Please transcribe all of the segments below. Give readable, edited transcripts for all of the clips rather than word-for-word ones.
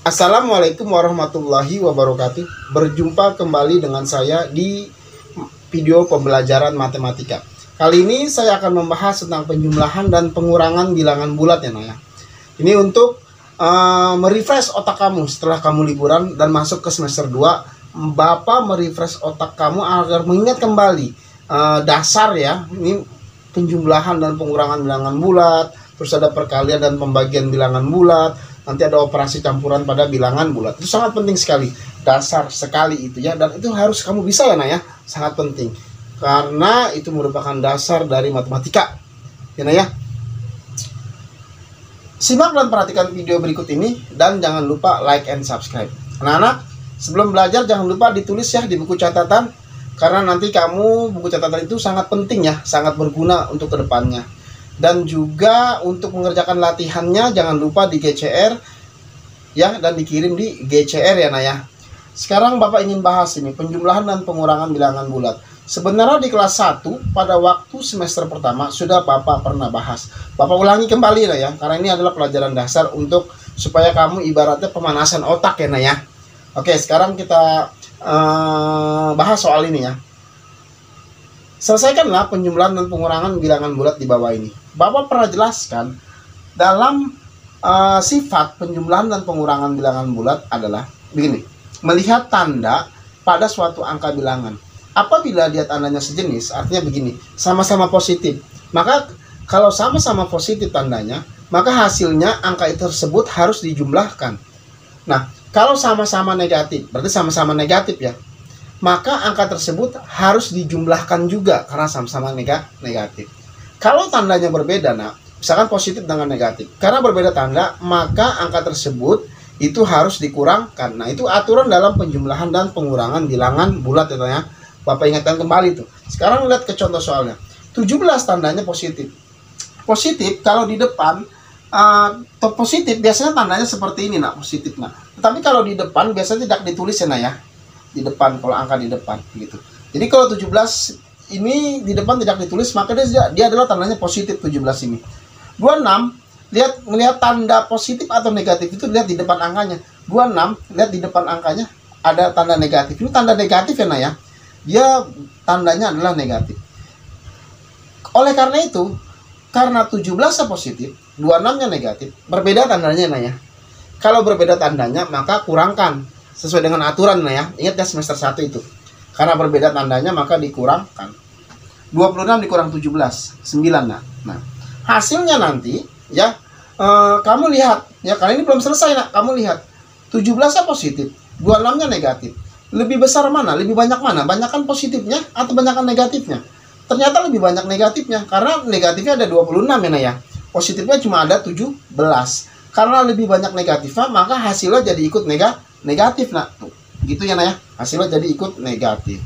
Assalamualaikum warahmatullahi wabarakatuh. Berjumpa kembali dengan saya di video pembelajaran matematika. Kali ini saya akan membahas tentang penjumlahan dan pengurangan bilangan bulat ya Naya. Ini untuk merefresh otak kamu setelah kamu liburan dan masuk ke semester 2. Bapak merefresh otak kamu agar mengingat kembali dasar ya. Ini penjumlahan dan pengurangan bilangan bulat, terus ada perkalian dan pembagian bilangan bulat, nanti ada operasi campuran pada bilangan bulat. Itu sangat penting sekali, dasar sekali itu ya, dan itu harus kamu bisa ya Naya, sangat penting karena itu merupakan dasar dari matematika ya Naya. Simak dan perhatikan video berikut ini dan jangan lupa like and subscribe. Anak-anak, sebelum belajar jangan lupa ditulis ya di buku catatan, karena nanti kamu buku catatan itu sangat penting ya, sangat berguna untuk kedepannya. Dan juga untuk mengerjakan latihannya jangan lupa di GCR ya, dan dikirim di GCR ya Naya. Sekarang Bapak ingin bahas ini penjumlahan dan pengurangan bilangan bulat. Sebenarnya di kelas 1 pada waktu semester pertama sudah Bapak pernah bahas. Bapak ulangi kembali Naya, karena ini adalah pelajaran dasar untuk supaya kamu ibaratnya pemanasan otak ya Naya. Oke, sekarang kita bahas soal ini ya. Selesaikanlah penjumlahan dan pengurangan bilangan bulat di bawah ini. Bapak pernah jelaskan dalam sifat penjumlahan dan pengurangan bilangan bulat adalah begini. Melihat tanda pada suatu angka bilangan. Apabila dia tandanya sejenis, artinya begini, sama-sama positif. Maka kalau sama-sama positif tandanya, maka hasilnya angka tersebut harus dijumlahkan. Nah, kalau sama-sama negatif, berarti sama-sama negatif ya, maka angka tersebut harus dijumlahkan juga karena sama-sama negatif. Kalau tandanya berbeda, nah, misalkan positif dengan negatif, karena berbeda tanda, maka angka tersebut itu harus dikurangkan. Nah, itu aturan dalam penjumlahan dan pengurangan bilangan bulat ya. Bapak ingatkan kembali tuh. Sekarang lihat ke contoh soalnya. 17 tandanya positif. Positif kalau di depan positif biasanya tandanya seperti ini nah, positif nah. Tetapi kalau di depan biasanya tidak ditulis ya Nah ya. Di depan, kalau angka di depan gitu. Jadi kalau 17 ini di depan tidak ditulis, maka dia adalah tandanya positif 17 ini. 26 melihat tanda positif atau negatif itu lihat di depan angkanya. 26 lihat di depan angkanya ada tanda negatif. Ini tanda negatif ya Nah ya. Dia tandanya adalah negatif. Oleh karena itu, karena 17-nya positif, 26-nya negatif, berbeda tandanya Nah ya. Kalau berbeda tandanya maka kurangkan sesuai dengan aturan Nah ya. Ingat ya semester 1 itu. Karena berbeda tandanya maka dikurangkan. 26 dikurang 17, 9 nah. Nah, hasilnya nanti ya kamu lihat ya, kali ini belum selesai nak. Kamu lihat 17-nya positif, 26-nya negatif. Lebih besar mana? Lebih banyak mana? Banyakan positifnya atau banyakan negatifnya? Ternyata lebih banyak negatifnya, karena negatifnya ada 26 ya Nah ya. Positifnya cuma ada 17. Karena lebih banyak negatifnya, maka hasilnya jadi ikut negatif nah. Tuh, gitu ya Nah ya. Hasilnya jadi ikut negatif.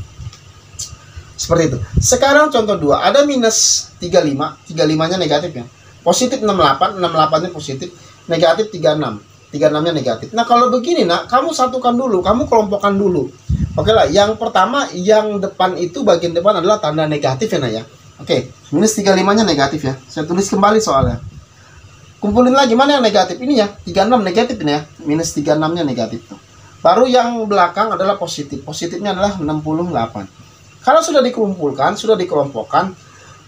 Seperti itu. Sekarang contoh 2, ada minus 35, 35-nya negatif ya. Positif 68, 68-nya positif, negatif 36. 36-nya negatif. Nah, kalau begini nak, kamu satukan dulu, kamu kelompokkan dulu. Oke lah, yang pertama yang depan itu bagian depan adalah tanda negatif ya Nah ya. Oke, minus 35-nya negatif ya. Saya tulis kembali soalnya. Kumpulin lagi mana yang negatif ini ya. 36 negatif ini ya. Minus 36-nya negatif tuh. Baru yang belakang adalah positif. Positifnya adalah 68. Kalau sudah dikumpulkan, sudah dikelompokkan,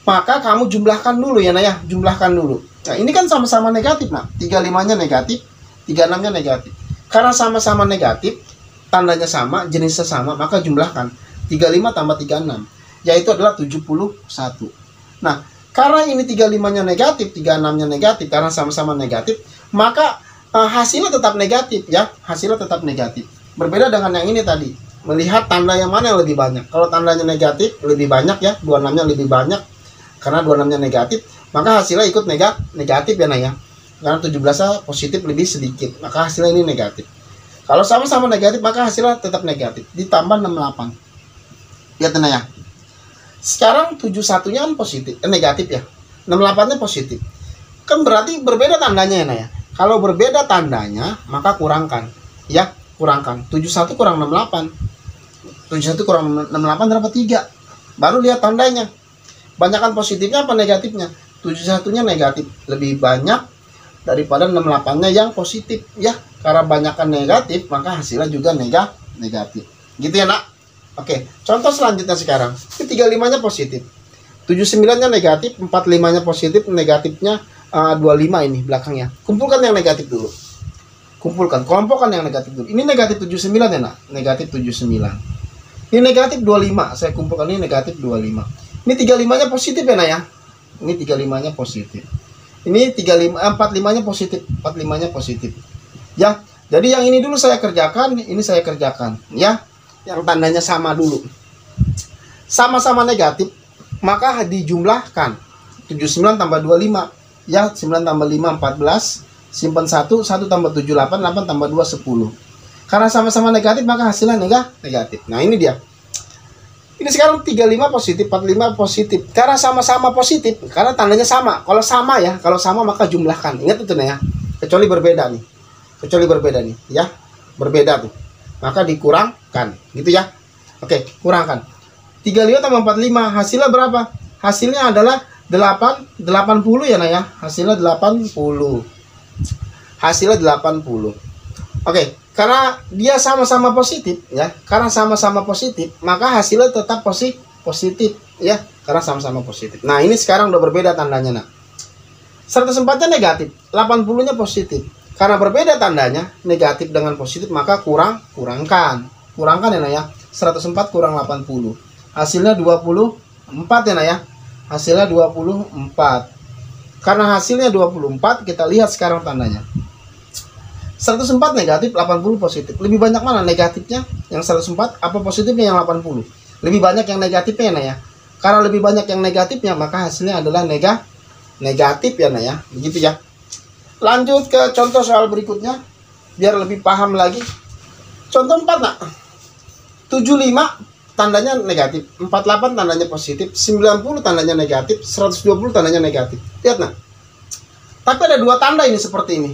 maka kamu jumlahkan dulu ya Nah ya. Jumlahkan dulu. Nah, ini kan sama-sama negatif nah. 35-nya negatif, 36-nya negatif. Karena sama-sama negatif, tandanya sama, jenisnya sama, maka jumlahkan 35 tambah 36, yaitu adalah 71. Nah, karena ini 35-nya negatif, 36-nya negatif, karena sama-sama negatif, maka hasilnya tetap negatif ya, hasilnya tetap negatif. Berbeda dengan yang ini tadi, melihat tanda yang mana yang lebih banyak. Kalau tandanya negatif, lebih banyak ya, 26-nya lebih banyak, karena 26-nya negatif, maka hasilnya ikut negatif ya Nah ya. Karena 17-nya positif lebih sedikit, maka hasilnya ini negatif. Kalau sama-sama negatif, maka hasilnya tetap negatif. Ditambah 68. Lihat Nah ya. Sekarang 71-nya kan positif, negatif ya. 68-nya positif. Kan berarti berbeda tandanya ya Nah ya. Kalau berbeda tandanya, maka kurangkan. Ya, kurangkan. 71 kurang 68. 71 kurang 68 berapa? 3. Baru lihat tandanya. Banyakan positifnya apa negatifnya? 71-nya negatif. Lebih banyak daripada 68-nya yang positif ya. Karena banyakkan negatif maka hasilnya juga negatif. Gitu ya nak. Oke, contoh selanjutnya sekarang. Ini 35-nya positif. 79-nya negatif, 45-nya positif, negatifnya 25 ini belakangnya. Kumpulkan yang negatif dulu. Kumpulkan, kelompokkan yang negatif dulu. Ini negatif 79 ya nak. Negatif 79. Ini negatif 25. Saya kumpulkan ini negatif 25. Ini 35-nya positif ya nak ya. Ini 35-nya positif. Ini 45-nya positif, 45-nya positif. Ya, jadi yang ini dulu saya kerjakan, ini saya kerjakan. Ya, yang tandanya sama dulu. Sama-sama negatif, maka dijumlahkan. 79 tambah 25. Ya, 9 tambah 5, 14. Simpan 1, 1 tambah 7, 8, 8 tambah 2, 10. Karena sama-sama negatif, maka hasilnya negatif. Nah, ini dia. Ini sekarang 35 positif, 45 positif. Karena sama-sama positif, karena tandanya sama. Kalau sama ya, kalau sama maka jumlahkan. Ingat itu nih ya. Kecuali berbeda nih. Kecuali berbeda nih, ya. Berbeda tuh. Maka dikurangkan, gitu ya. Oke, kurangkan. 35 tambah 45, hasilnya berapa? Hasilnya adalah 80 ya, nah ya. Hasilnya 80. Hasilnya 80. Oke. Karena dia sama-sama positif ya, karena sama-sama positif maka hasilnya tetap positif ya, karena sama-sama positif. Nah ini sekarang udah berbeda tandanya nak. 104-nya negatif, 80-nya positif. Karena berbeda tandanya negatif dengan positif maka kurangkan ya nak ya. 104 kurang 80 hasilnya 24 ya nak ya. Hasilnya 24. Karena hasilnya 24 kita lihat sekarang tandanya. 104 negatif, 80 positif. Lebih banyak mana negatifnya yang 104 apa positifnya yang 80? Lebih banyak yang negatifnya nah ya. Karena lebih banyak yang negatifnya maka hasilnya adalah negatif ya nah ya. Begitu ya. Lanjut ke contoh soal berikutnya biar lebih paham lagi. Contoh 4 nak. 75 tandanya negatif, 48 tandanya positif, 90 tandanya negatif, 120 tandanya negatif. Lihat nah. Tapi ada dua tanda ini seperti ini.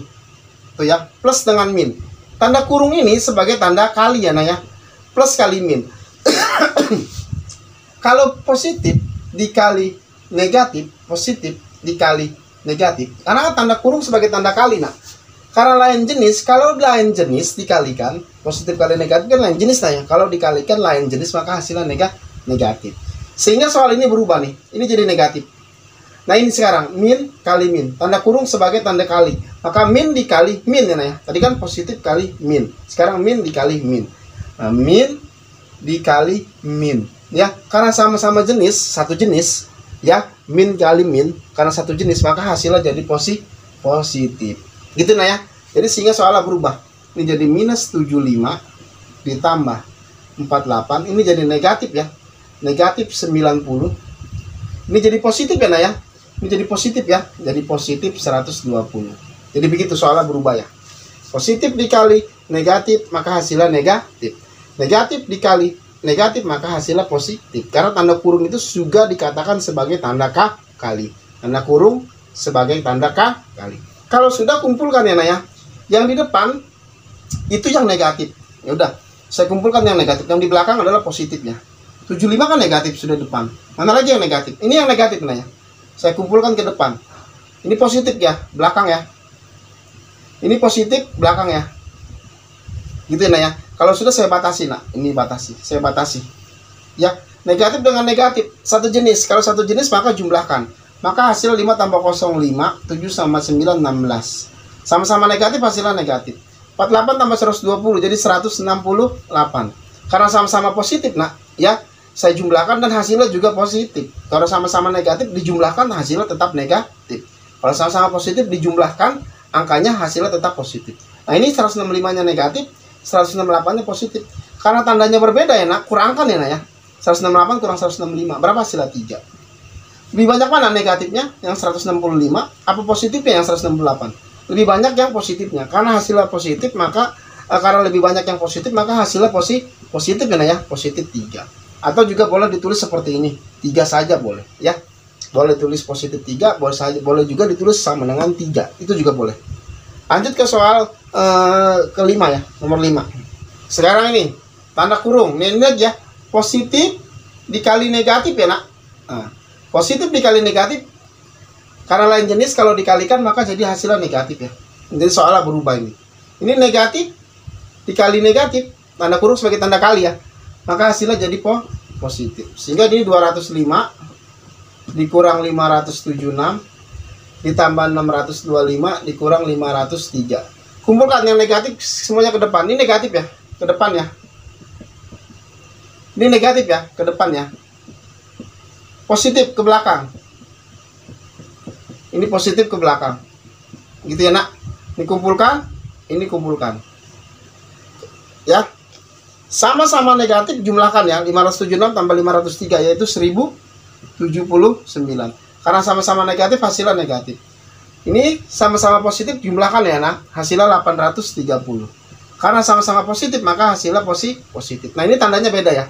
Tuh ya, plus dengan min. Tanda kurung ini sebagai tanda kali ya nah ya. Plus kali min. Kalau positif dikali negatif, positif dikali negatif. Karena tanda kurung sebagai tanda kali nah. Karena lain jenis, kalau lain jenis dikalikan, positif kali negatif kan lain jenis nah ya. Kalau dikalikan lain jenis maka hasilnya negatif. Sehingga soal ini berubah nih. Ini jadi negatif. Nah ini sekarang min kali min, tanda kurung sebagai tanda kali, maka min dikali min ya, nah ya. Tadi kan positif kali min, sekarang min dikali min. Nah, min dikali min ya, karena sama-sama jenis, satu jenis ya. Min kali min, karena satu jenis maka hasilnya jadi positif gitu nah ya. Jadi sehingga soalnya berubah, ini jadi minus 75 ditambah 48, ini jadi negatif ya, negatif 90. Ini jadi positif ya nah ya. Ini jadi positif ya, jadi positif 120. Jadi begitu soalnya berubah ya. Positif dikali negatif maka hasilnya negatif. Negatif dikali negatif maka hasilnya positif. Karena tanda kurung itu juga dikatakan sebagai tanda kali. Tanda kurung sebagai tanda kali. Kalau sudah kumpulkan ya nah ya. Yang di depan itu yang negatif. Ya udah, saya kumpulkan yang negatif. Yang di belakang adalah positifnya. 75 kan negatif sudah depan. Mana lagi yang negatif? Ini yang negatif nah ya. Saya kumpulkan ke depan. Ini positif ya, belakang ya. Ini positif, belakang ya. Gitu nah ya. Kalau sudah saya batasi nak. Ini batasi, saya batasi. Ya, negatif dengan negatif satu jenis. Kalau satu jenis maka jumlahkan. Maka hasil 5 tambah 0 5, 7 sama 9 16. Sama-sama negatif hasilnya negatif. 48 tambah 120 jadi 168. Karena sama-sama positif nak, ya. Saya jumlahkan dan hasilnya juga positif. Kalau sama-sama negatif dijumlahkan hasilnya tetap negatif. Kalau sama-sama positif dijumlahkan angkanya hasilnya tetap positif. Nah ini 165-nya negatif, 168-nya positif. Karena tandanya berbeda ya nak, kurangkan ya nak ya. 168 kurang 165, berapa hasilnya? 3. Lebih banyak mana negatifnya? Yang 165, apa positifnya yang 168? Lebih banyak yang positifnya. Karena hasilnya positif maka karena lebih banyak yang positif maka hasilnya positif ya nak ya, positif 3. Atau juga boleh ditulis seperti ini, 3 saja boleh ya. Boleh tulis positif 3, boleh juga ditulis sama dengan 3, itu juga boleh. Lanjut ke soal kelima ya, nomor 5. Sekarang ini tanda kurung, ini lihat ya, positif dikali negatif ya nak. Nah, positif dikali negatif Karena lain jenis kalau dikalikan maka jadi hasilnya negatif ya. Jadi soalnya berubah ini. Ini negatif dikali negatif, tanda kurung sebagai tanda kali ya. Maka hasilnya jadi positif. Sehingga ini 205 dikurang 576 ditambah 625 dikurang 503. Kumpulkan yang negatif semuanya ke depan. Ini negatif ya, ke depan ya. Ini negatif ya, ke depan ya. Positif ke belakang. Ini positif ke belakang. Gitu ya, Nak. Ini kumpulkan, ini kumpulkan. Ya. Sama-sama negatif jumlahkan ya. 576 tambah 503 yaitu 1079. Karena sama-sama negatif hasilnya negatif. Ini sama-sama positif jumlahkan ya, Nak. Hasilnya 830. Karena sama-sama positif maka hasilnya positif. Nah, ini tandanya beda ya.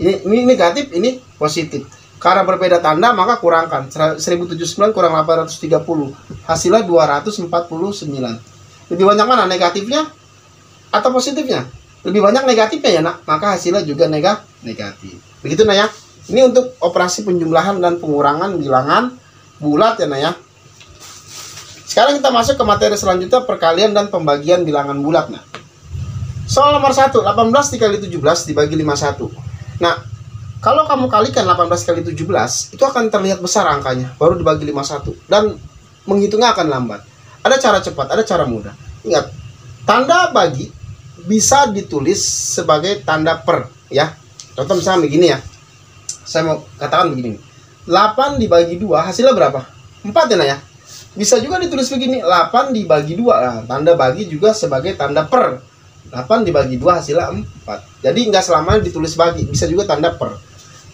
Ini negatif, ini positif. Karena berbeda tanda maka kurangkan. 1079 kurang 830. Hasilnya 249. Lebih banyak mana, negatifnya atau positifnya? Lebih banyak negatifnya ya, Nak. Maka hasilnya juga negatif. Begitu, Nak ya. Ini untuk operasi penjumlahan dan pengurangan bilangan bulat ya, Nak ya. Sekarang kita masuk ke materi selanjutnya, perkalian dan pembagian bilangan bulat. Nah, soal nomor 1, 18 dikali 17 dibagi 51. Nah, kalau kamu kalikan 18 kali 17, itu akan terlihat besar angkanya, baru dibagi 51. Dan menghitungnya akan lambat. Ada cara cepat, ada cara mudah. Ingat, tanda bagi bisa ditulis sebagai tanda per, ya. Contoh misalnya begini ya. Saya mau katakan begini. 8 dibagi 2, hasilnya berapa? 4 ya, Nah ya. Bisa juga ditulis begini, 8 dibagi 2. Nah, tanda bagi juga sebagai tanda per. 8 dibagi 2 hasilnya 4. Jadi nggak selamanya ditulis bagi, bisa juga tanda per.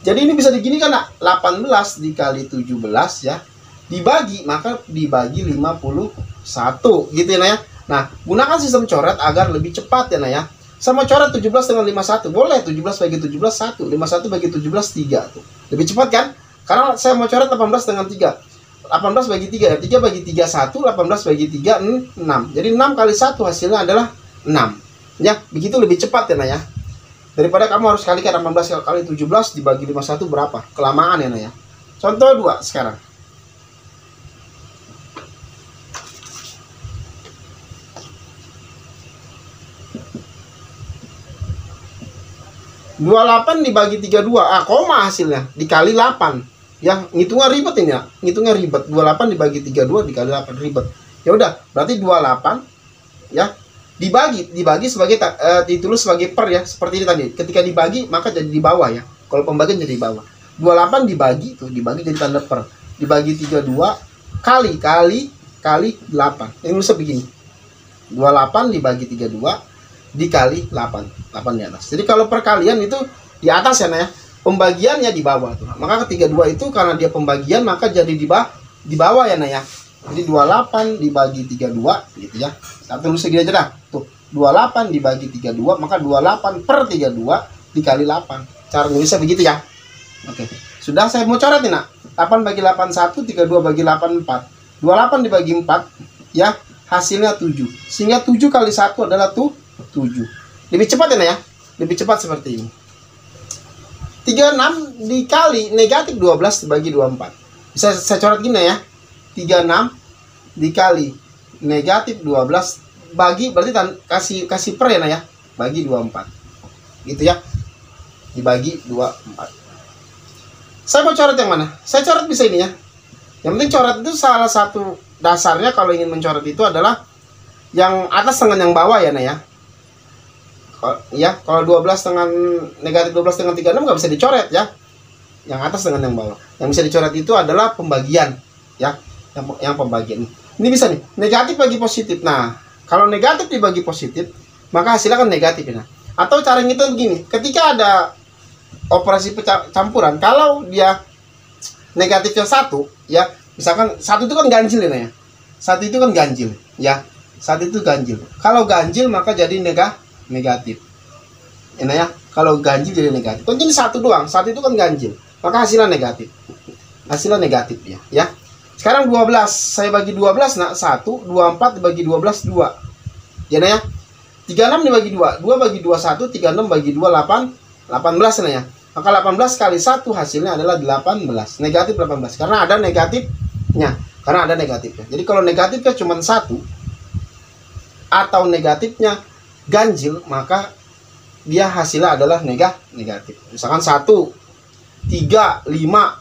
Jadi ini bisa diginikan, Nak. 18 dikali 17 ya. Dibagi, maka dibagi 51. Gitu ya, Nah ya. Nah, gunakan sistem coret agar lebih cepat ya, Nah ya. Sama coret 17 dengan 51. Boleh 17 bagi 17 1, 51 bagi 17 3 tuh. Lebih cepat kan? Karena saya mau coret 18 dengan 3. 18 bagi 3 ya. 3 bagi 3 1, 18 bagi 3 6. Jadi 6 kali 1 hasilnya adalah 6. Ya, begitu lebih cepat ya, Nah ya. Daripada kamu harus kalikan 18 kali 17 dibagi 51 berapa? Kelamaan ya, Nah ya. Contoh 2 sekarang. Dua 8 dibagi 32, koma hasilnya dikali 8. Ya, ngitungnya ribet ini ya. Ngitungnya ribet. 28 dibagi 32 dikali 8 ribet. Ya udah, berarti 28 ya dibagi sebagai ditulis sebagai per ya, seperti ini tadi. Ketika dibagi maka jadi di bawah ya. Kalau pembagian jadi di bawah. 28 dibagi tuh, dibagi jadi tanda per. Dibagi 32 kali 8. Ini nulisnya begini. 28 dibagi 32 dikali 8 di atas. Jadi kalau perkalian itu di atas ya, Nah ya. Pembagiannya di bawah tuh. Maka ketiga 2 itu karena dia pembagian maka jadi di bawah ya, Nah ya. Jadi 28 dibagi 32 gitu ya. Kita tulis segini aja dah. Tuh, 28 dibagi 32 maka 28 per 32 dikali 8. Cara nulisnya begitu ya. Oke. Sudah, saya mau coret nih, Nak. 8 bagi 8 1, 32 bagi 8 4. 28 dibagi 4 ya, hasilnya 7. Sehingga 7 kali 1 adalah 7. Lebih cepat ya, Nah ya. Lebih cepat seperti ini. 36 dikali negatif 12 dibagi 24. Bisa saya coret gini ya. 36 dikali negatif 12 bagi, berarti kasih per ya, Nah ya. Bagi 24. Gitu ya. Dibagi 24. Saya mau coret yang mana? Saya coret bisa ini ya. Yang penting coret itu salah satu dasarnya kalau ingin mencoret itu adalah yang atas dengan yang bawah ya, Nah ya. Ya, kalau 12 dengan negatif 12 dengan 36 nggak bisa dicoret ya. Yang atas dengan yang bawah. Yang bisa dicoret itu adalah pembagian ya. Yang pembagian. Ini bisa nih, negatif bagi positif. Nah, kalau negatif dibagi positif, maka hasilnya kan negatif ya. Nah. Atau cara ngitung begini, ketika ada operasi campuran, kalau dia negatifnya 1 ya, misalkan 1 itu kan ganjil ya, Nah ya. 1 itu kan ganjil ya. 1 itu ganjil. Kalau ganjil maka jadi negatif. Ya, Nah ya. Kalau ganjil jadi negatif. Kan jadi 1 doang. 1 itu kan ganjil. Maka hasilnya negatif. Hasilnya negatif ya. Ya. Sekarang 12. Saya bagi 12, Nah. 1, 24 dibagi 12 2. Ya, Nah ya. 36 dibagi 2. 2 bagi 2 1, 36 bagi 2 18, Nah ya. Maka 18 kali 1 hasilnya adalah 18. Negatif 18 karena ada negatifnya. karena ada negatifnya. Jadi kalau negatifnya cuma 1 atau negatifnya ganjil, maka dia hasilnya adalah negatif. Misalkan 1, 3, 5,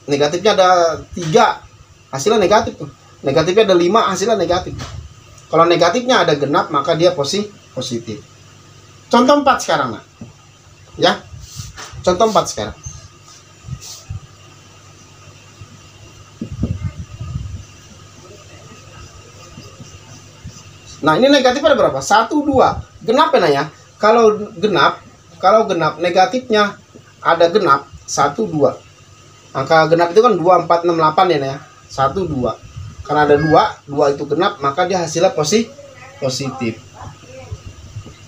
negatifnya ada 3, hasilnya negatif tuh. Negatifnya ada 5, hasilnya negatif. Kalau negatifnya ada genap, maka dia positif. Contoh 4 sekarang, nah. Ya. Contoh 4 sekarang. Nah, ini negatifnya ada berapa? 1, 2. Genap ya, nah ya. Kalau genap negatifnya ada genap 1, 2. Angka genap itu kan 2, 4, 6, 8 ya, nah ya. 1, 2. Karena ada 2 itu genap, maka dia hasilnya positif.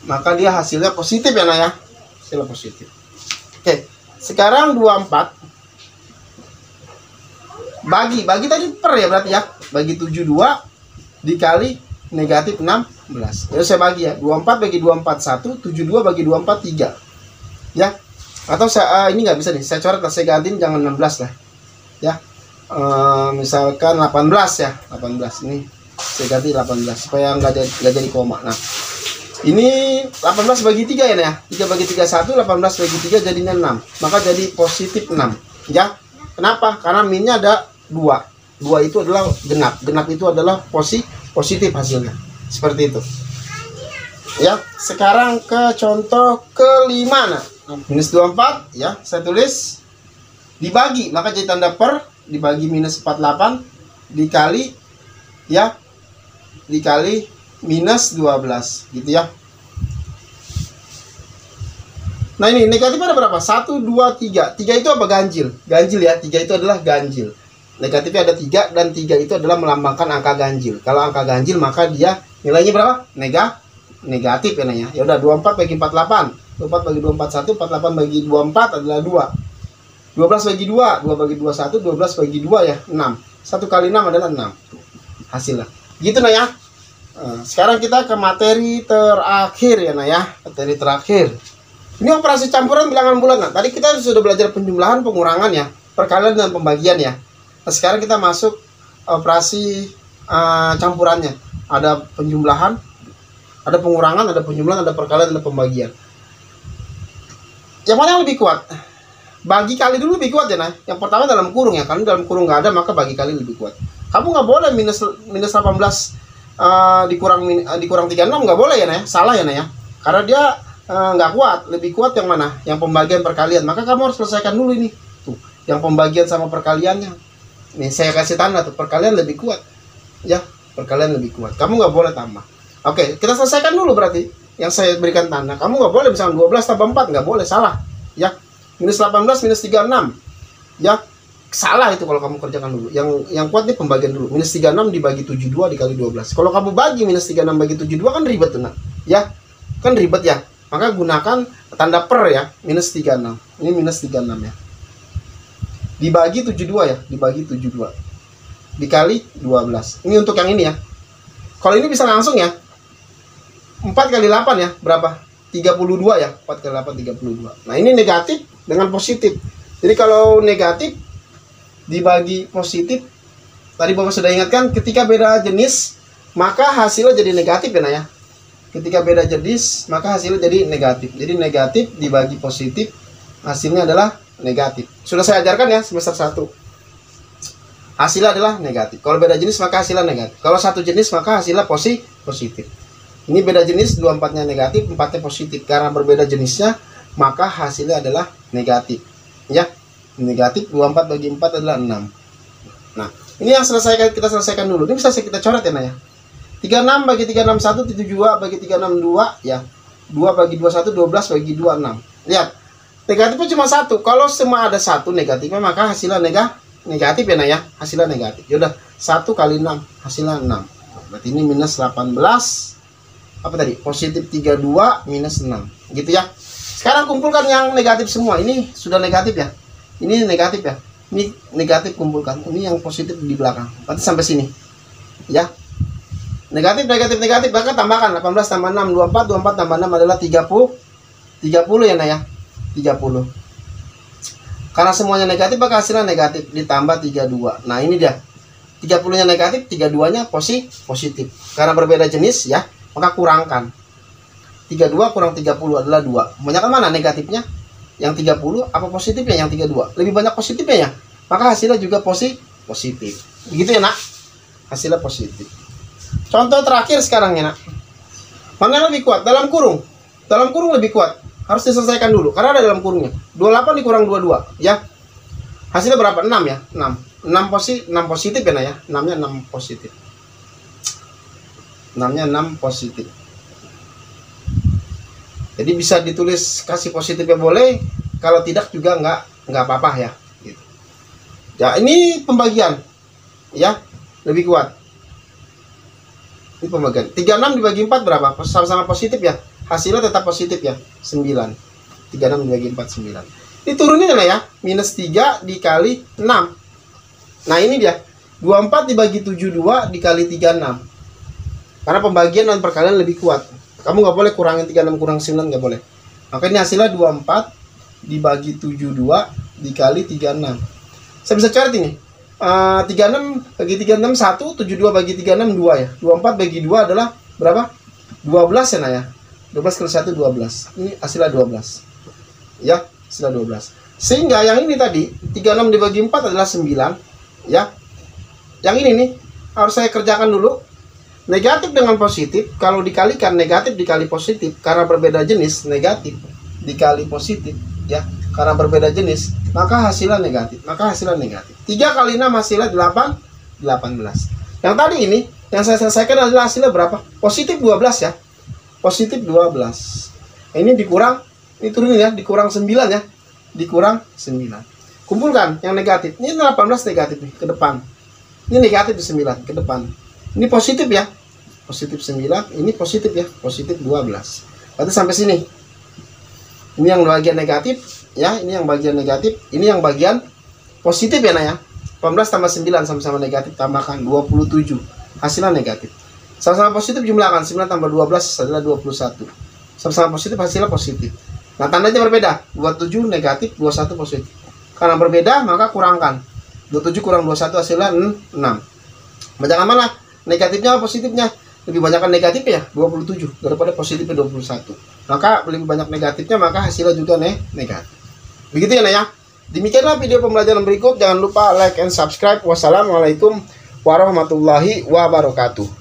Maka dia hasilnya positif ya, nah ya. Hasilnya positif. Oke, sekarang 24 bagi tadi per ya berarti ya. Bagi 72 dikali negatif 16. Jadi saya bagi ya. 24 bagi 24 1, 72 bagi 24 3. Ya. Atau saya ini nggak bisa nih. Saya coret, saya gantiin jangan 16 lah. Ya. Misalkan 18 ya. 18 ini saya ganti 18 supaya nggak jadi koma. Nah, ini 18 bagi 3 ya, ya. 3 bagi 3 1, 18 bagi 3 jadinya 6. Maka jadi positif 6. Ya. Kenapa? Karena minnya ada 2. 2 itu adalah genap. Genap itu adalah positif hasilnya. Seperti itu. Ya, sekarang ke contoh kelima. Nah, minus 24 ya, saya tulis dibagi, maka jadi tanda per, dibagi minus 48 dikali ya, dikali minus 12 gitu ya. Nah, ini negatif ada berapa? 1, 2, 3. 3 itu apa? Ganjil. Ganjil ya. 3 itu adalah ganjil. Negatifnya ada 3 dan 3 itu adalah melambangkan angka ganjil. Kalau angka ganjil maka dia nilainya berapa? Negatif ya, nanya. Ya udah 24 bagi 48. 24 bagi 24 1, 48 bagi 24 adalah 2. 12 bagi 2, 2 bagi 2 1, 12 bagi 2 ya 6. 1 kali 6 adalah 6. Hasilnya. Gitu nah ya. Sekarang kita ke materi terakhir ya nah ya. Materi terakhir. Ini operasi campuran bilangan bulat. Nah, tadi kita sudah belajar penjumlahan, pengurangan ya, perkalian dan pembagian ya. Nah, sekarang kita masuk operasi campurannya. Ada penjumlahan, ada pengurangan, ada penjumlahan, ada perkalian, ada pembagian. Yang mana yang lebih kuat? Bagi kali dulu lebih kuat ya nah. Yang pertama dalam kurung ya, karena dalam kurung nggak ada maka bagi kali lebih kuat. Kamu nggak boleh minus 18 dikurang 36 nggak boleh ya nah ya. Salah ya nah ya. Karena dia nggak kuat. Lebih kuat yang mana? Yang pembagian perkalian. Maka kamu harus selesaikan dulu ini. Tuh, yang pembagian sama perkaliannya. Nih saya kasih tanda tuh, perkalian lebih kuat. Ya, perkalian lebih kuat. Kamu nggak boleh tambah. Oke, kita selesaikan dulu berarti. Yang saya berikan tanda. Kamu nggak boleh misalnya 12 tambah 4, nggak boleh, salah. Ya, minus 18 minus 36. Ya, salah itu kalau kamu kerjakan dulu. Yang kuat nih pembagian dulu. Minus 36 dibagi 72 dikali 12. Kalau kamu bagi minus 36 bagi 72 kan ribet tuh nah. Ya, kan ribet ya. Maka gunakan tanda per ya, minus 36. Ini minus 36 ya. Dibagi 72 ya, dibagi 72. Dikali 12. Ini untuk yang ini ya. Kalau ini bisa langsung ya. 4 kali 8 ya, berapa? 32 ya. 4 kali 8 32. Nah, ini negatif dengan positif. Jadi kalau negatif dibagi positif, tadi Bapak sudah ingatkan, ketika beda jenis, maka hasilnya jadi negatif ya, nah ya. Ketika beda jenis, maka hasilnya jadi negatif. Jadi negatif dibagi positif, hasilnya adalah negatif. Sudah saya ajarkan ya semester 1. Hasilnya adalah negatif. Kalau beda jenis maka hasilnya negatif. Kalau satu jenis maka hasilnya positif. Ini beda jenis, 24-nya negatif, 4-nya positif. Karena berbeda jenisnya, maka hasilnya adalah negatif. Ya, negatif 24 bagi 4 adalah 6. Nah, ini yang kita selesaikan dulu. Ini bisa kita coret ya, nah ya. 36 bagi 361, 72 bagi 362 ya. 2 bagi 21, 12 bagi 26. Lihat. Negatifnya cuma 1. Kalau semua ada 1 negatifnya maka hasilnya negatif ya nah ya. Hasilnya negatif. Ya udah 1 kali 6 hasilnya 6. Berarti ini minus 18. Apa tadi? Positif 32 minus 6. Gitu ya. Sekarang kumpulkan yang negatif semua. Ini sudah negatif ya. Ini negatif ya. Ini negatif kumpulkan. Ini yang positif di belakang. Berarti sampai sini. Ya. Negatif, maka tambahkan 18 tambah 6, 24, 24 tambah 6 adalah 30 ya nah ya, 30. Karena semuanya negatif, maka hasilnya negatif, ditambah 32. Nah ini dia, 30-nya negatif, 32-nya positif. Karena berbeda jenis ya, maka kurangkan. 32 kurang 30 adalah 2. Banyakkan mana negatifnya? Yang 30 apa positifnya yang 32? Lebih banyak positifnya ya. Maka hasilnya juga positif. Begitu ya, Nak? Hasilnya positif. Contoh terakhir sekarang ya, Nak. Mana yang lebih kuat? Dalam kurung. Dalam kurung lebih kuat. Harus diselesaikan dulu karena ada dalam kurungnya. 28 dikurang 22 ya. Hasilnya berapa? 6 ya? 6 positif ya, Nak ya. 6-nya 6 positif. 6-nya 6 positif. Jadi bisa ditulis kasih positifnya boleh, kalau tidak juga nggak apa-apa ya. Gitu. Ya ini pembagian, ya lebih kuat. Ini pembagian. 36 dibagi 4 berapa? Sama-sama positif ya. Hasilnya tetap positif ya. 9. 36 dibagi 4 9. Ini turunin ya. Minus 3 dikali 6. Nah ini dia. 24 dibagi 72 dikali 36. Karena pembagian dan perkalian lebih kuat. Kamu nggak boleh kurangin 36 kurang 9, nggak boleh. Maka ini hasilnya 24 dibagi 72 dikali 36. Saya bisa coret ini. 36 bagi 36 1, 72 bagi 36 2 ya. 24 bagi 2 adalah berapa? 12 ya, Nak ya. 12 kali 1 12. Ini hasilnya 12. Ya, hasilnya 12. Sehingga yang ini tadi 36 dibagi 4 adalah 9 ya. Yang ini nih harus saya kerjakan dulu. Negatif dengan positif, kalau dikalikan negatif dikali positif, karena berbeda jenis, negatif dikali positif, ya, karena berbeda jenis, maka hasilnya negatif. 3 kali 6 hasilnya 18. Yang tadi ini, yang saya selesaikan adalah hasilnya berapa? Positif 12 ya. Positif 12. Ini dikurang, ini turunin ya, dikurang 9 ya. Dikurang 9. Kumpulkan yang negatif. Ini 18 negatif nih, ke depan. Ini negatif 9, ke depan. Ini positif ya. Positif 9, ini positif ya, positif 12. Berarti sampai sini. Ini yang bagian negatif, ya, ini yang bagian negatif, ini yang bagian positif ya, Nak ya. 18 tambah 9 sama-sama negatif, tambahkan 27. Hasilnya negatif. Sama-sama positif jumlahkan, 9 tambah 12 adalah 21. Sama-sama positif, hasilnya positif. Nah, tandanya berbeda. 27 negatif, 21 positif. Karena berbeda, maka kurangkan. 27 kurang 21 hasilnya 6. Banyakkan mana? Negatifnya atau positifnya? Lebih banyak negatif ya, 27 daripada positifnya 21. Maka lebih banyak negatifnya, maka hasilnya juga negatif. Begitu ya, Nak ya. Demikianlah video pembelajaran berikut. Jangan lupa like and subscribe. Wassalamualaikum warahmatullahi wabarakatuh.